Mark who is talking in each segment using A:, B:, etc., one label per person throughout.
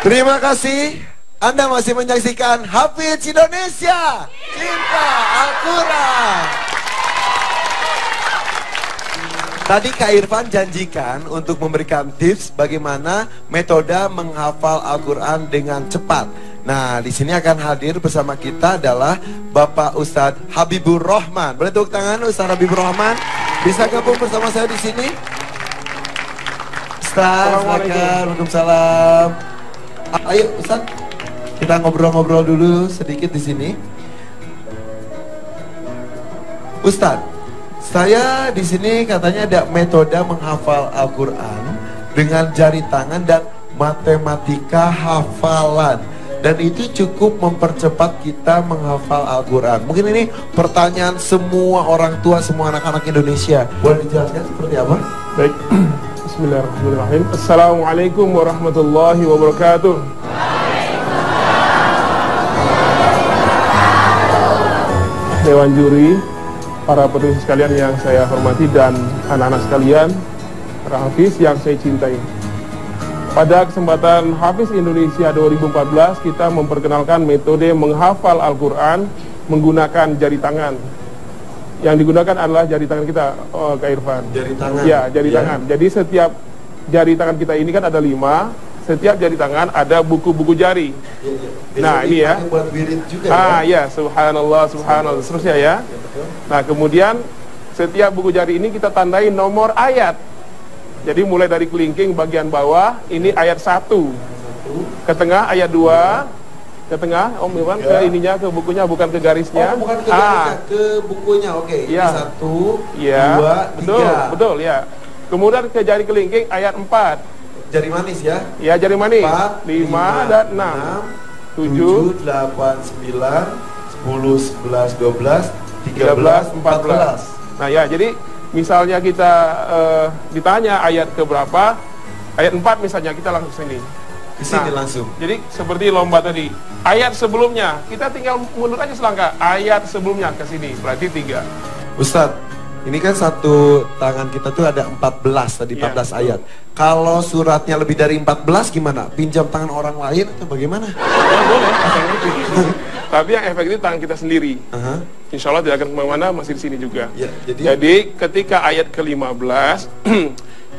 A: Terima kasih. Anda masih menyaksikan Hafiz Indonesia, Cinta Al-Quran. Tadi Kak Irfan janjikan untuk memberikan tips bagaimana metode menghafal Al-Quran dengan cepat. Nah, di sini akan hadir bersama kita adalah Bapak Ustadz Habibur Rahman. Boleh tepuk tangan Ustadz Habibur Rahman? Bisa gabung bersama saya di sini? Ustadz, waalaikumsalam. Ayo Ustadz, kita ngobrol-ngobrol dulu sedikit di sini. Ustadz, saya di sini katanya ada metode menghafal Al-Quran dengan jari tangan dan matematika hafalan. Dan itu cukup mempercepat kita menghafal Al-Quran. Mungkin ini pertanyaan semua orang tua, semua anak-anak Indonesia. Boleh dijelaskan seperti apa?
B: Baik. Bismillahirrahmanirrahim. Assalamualaikum warahmatullahi wabarakatuh. Dewan juri, para penulis sekalian yang saya hormati dan anak-anak sekalian, para hafiz yang saya cintai. Pada kesempatan Hafiz Indonesia 2014, kita memperkenalkan metode menghafal Al-Quran menggunakan jari tangan. Yang digunakan adalah jari tangan kita, Kak Irfan.
A: Jari tangan?
B: Ya, jari tangan. Jadi setiap jari tangan kita ini kan ada 5. Setiap jari tangan ada buku-buku jari. Nah, ini ya.
A: Buat wirid juga,
B: ya, subhanallah, subhanallah, seterusnya ya. Nah, kemudian setiap buku jari ini kita tandai nomor ayat. Jadi mulai dari kelingking bagian bawah, ini ayat 1. Ke tengah ayat 2. Ke tengah, Om Iwan, ke ininya, ke bukunya, bukan ke garisnya.
A: Oh, bukan ke garisnya, ke bukunya, oke.
B: Ya.
A: Ini 1,
B: ya,
A: 2, 3.
B: betul, betul, ya. Kemudian ke jari kelingking ayat 4.
A: Jari manis ya?
B: Ya, jari manis.
A: 4,
B: 5 dan 6.
A: 7, 8, 9, 10, 11, 12, 13, 14.
B: Nah ya, jadi misalnya kita ditanya ayat keberapa, ayat 4 misalnya, kita langsung sini.
A: Ke sini langsung.
B: Jadi seperti lomba tadi, ayat sebelumnya, kita tinggal mundur aja selangkah. Ayat sebelumnya ke sini, berarti 3.
A: Ustadz, ini kan satu tangan kita tuh ada 14 tadi, 14 ayat. Kalau suratnya lebih dari 14 gimana? Pinjam tangan orang lain atau bagaimana?
B: Ya, boleh, tapi yang efektif tangan kita sendiri. Insya Allah tidak akan kemana-mana, masih di sini juga.
A: Ya,
B: jadi ketika ayat ke-15,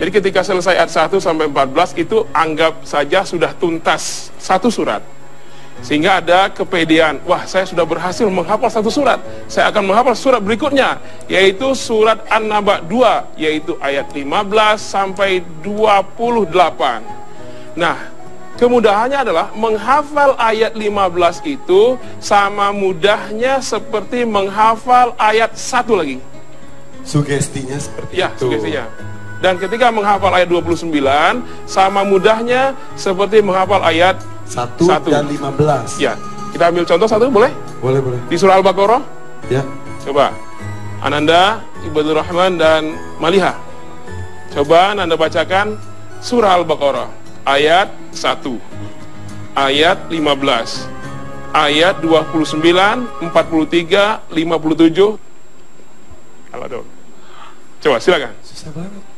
B: jadi ketika selesai ayat 1 sampai 14 itu anggap saja sudah tuntas satu surat. Sehingga ada kepedean, wah saya sudah berhasil menghafal satu surat, saya akan menghafal surat berikutnya, yaitu surat An-Naba 2, yaitu ayat 15 sampai 28. Nah, kemudahannya adalah menghafal ayat 15 itu sama mudahnya seperti menghafal ayat 1 lagi.
A: Sugestinya seperti
B: ya,
A: itu.
B: Sugestinya. Dan ketika menghafal ayat 29 sama mudahnya seperti menghafal ayat
A: 1 dan 15.
B: Ya, kita ambil contoh satu, boleh?
A: Boleh, boleh.
B: Di surah Al-Baqarah.
A: Ya.
B: Coba, Ananda, Ibadur Rahman dan Maliha. Coba Anda bacakan surah Al-Baqarah ayat 1, ayat 15, ayat 29, 43, 57. Kalau dong. Coba silakan.
A: Susah banget.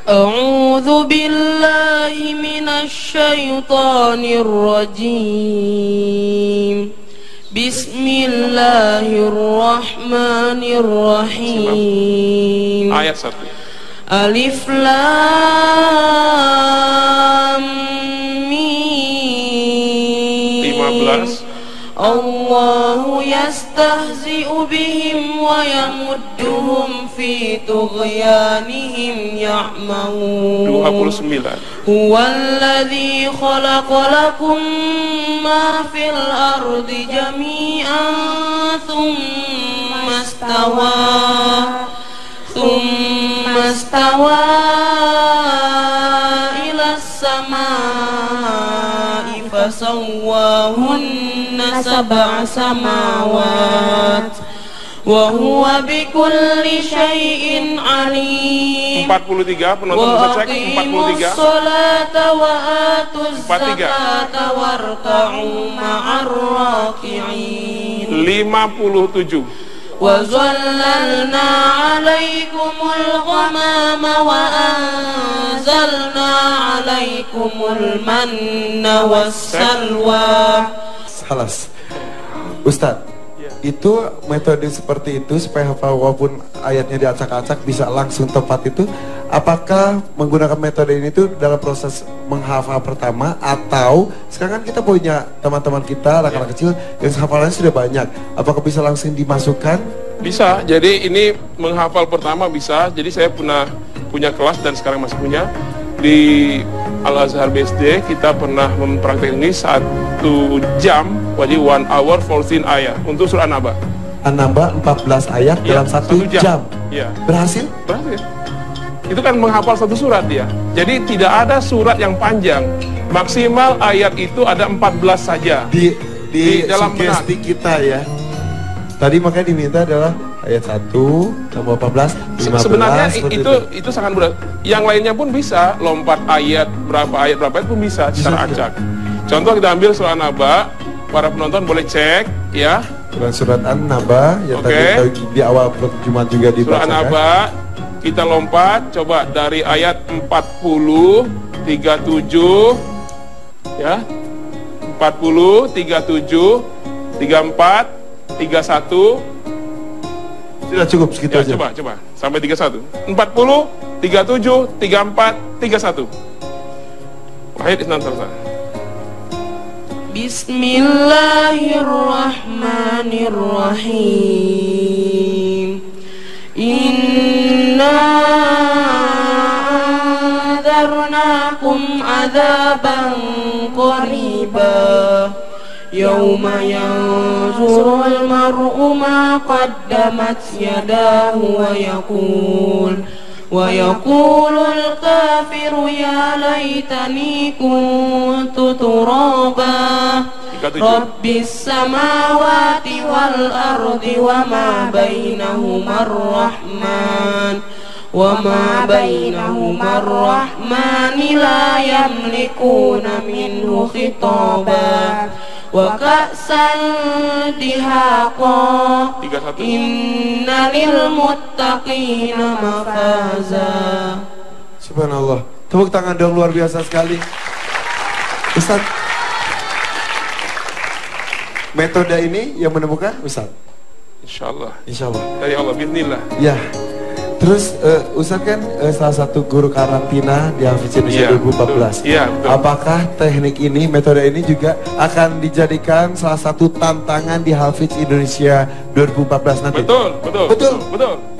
C: A'udzu billahi minasy syaithanir rajim. Bismillahirrahmanirrahim.
B: Ayat 1.
C: Alif Lam Mim.
B: 15.
C: Allahu yastahzi'u bihim wa yamudduhum fi tughyanihim ya'mahun.
B: 29.
C: Huwallazi khalaqa lakum ma fil ardi jami'an thumma istawa ila as-samaa'i fasawwahunna sab'a samawat wa huwa bikulli syai'in alim.
B: 43, penonton bisa cek 43.
C: Sholata wa atuz zakata warka'u ma'ar raki'in.
B: 57.
C: وَظَلَّلْنَا عَلَيْكُمُ الْغَمَامَ وَأَنزَلْنَا عَلَيْكُمُ الْمَنَّ وَالسَّلْوَى.
A: Salas. Ustadz, itu metode seperti itu supaya hafal walaupun ayatnya diacak-acak bisa langsung tepat itu, apakah menggunakan metode ini tuh dalam proses menghafal pertama, atau sekarang kan kita punya teman-teman kita anak-anak kecil yang hafalannya sudah banyak, apakah bisa langsung dimasukkan?
B: Bisa, jadi ini menghafal pertama bisa. Jadi saya punya kelas dan sekarang masih punya di Al-Azhar BSD. Kita pernah mempraktikkan ini 1 jam, jadi 1 hour 14 ayat untuk surah An-Naba.
A: An-Naba 14 ayat dalam 1 jam.
B: Ya.
A: Berhasil?
B: Berhasil. Itu kan menghafal 1 surat dia. Jadi tidak ada surat yang panjang. Maksimal ayat itu ada 14 saja.
A: Di
B: dalam
A: sugesti kita ya. Tadi makanya diminta adalah ayat 1 tambah 14, 15.
B: Sebenarnya itu sangat mudah. Yang lainnya pun bisa, lompat ayat berapa pun bisa secara acak. Contoh kita ambil surah An-Naba, para penonton boleh cek ya.
A: Surat An-Naba yang tadi di awal Jumat juga dibacakan.
B: Surah An-Naba kita lompat, coba dari ayat 40, 37 ya. 40, 37, 34, 31.
A: Sudah cukup segitu
B: ya,
A: aja.
B: Coba sampai 31. 40, 37, 34, 31. Wahid Isnan Sarsa.
C: Bismillahirrahmanirrahim. Inna anzarnakum adzaban qaribah Yawma yanzurul mar'u ma qaddamat yadahu wa yaqulul kafiru ya laitani kuntu turaba Rabbis samawati wal ardi wa ma bainahuma ar-rahman wa ma bainahuma ar-rahman la yamlikuna minhu khitaba wa ka'san dihaqa inna lil muttaqina mafaza.
A: Subhanallah, tepuk tangan dong, luar biasa sekali Ustaz. Metode ini yang menemukan Ustaz?
B: Insyaallah
A: dari
B: Allah, bismillah
A: ya. Terus Ustaz kan salah satu guru karantina di Hafiz Indonesia 2014.
B: Iya, betul.
A: Apakah teknik ini, metode ini juga akan dijadikan salah satu tantangan di Hafiz Indonesia 2014 nanti?
B: Betul.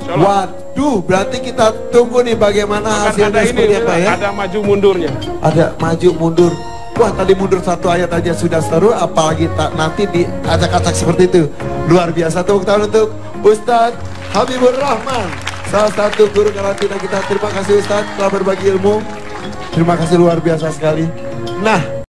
A: Waduh, berarti kita tunggu nih bagaimana hasilnya seperti apa ya?
B: Ada maju mundurnya.
A: Ada maju mundur. Wah, tadi mundur 1 ayat aja sudah seru, apalagi nanti diacak-acak seperti itu. Luar biasa. Tepuk tangan untuk Ustadz Habibur Rahman, salah satu guru karantina kita. Terima kasih Ustadz telah berbagi ilmu. Terima kasih luar biasa sekali. Nah,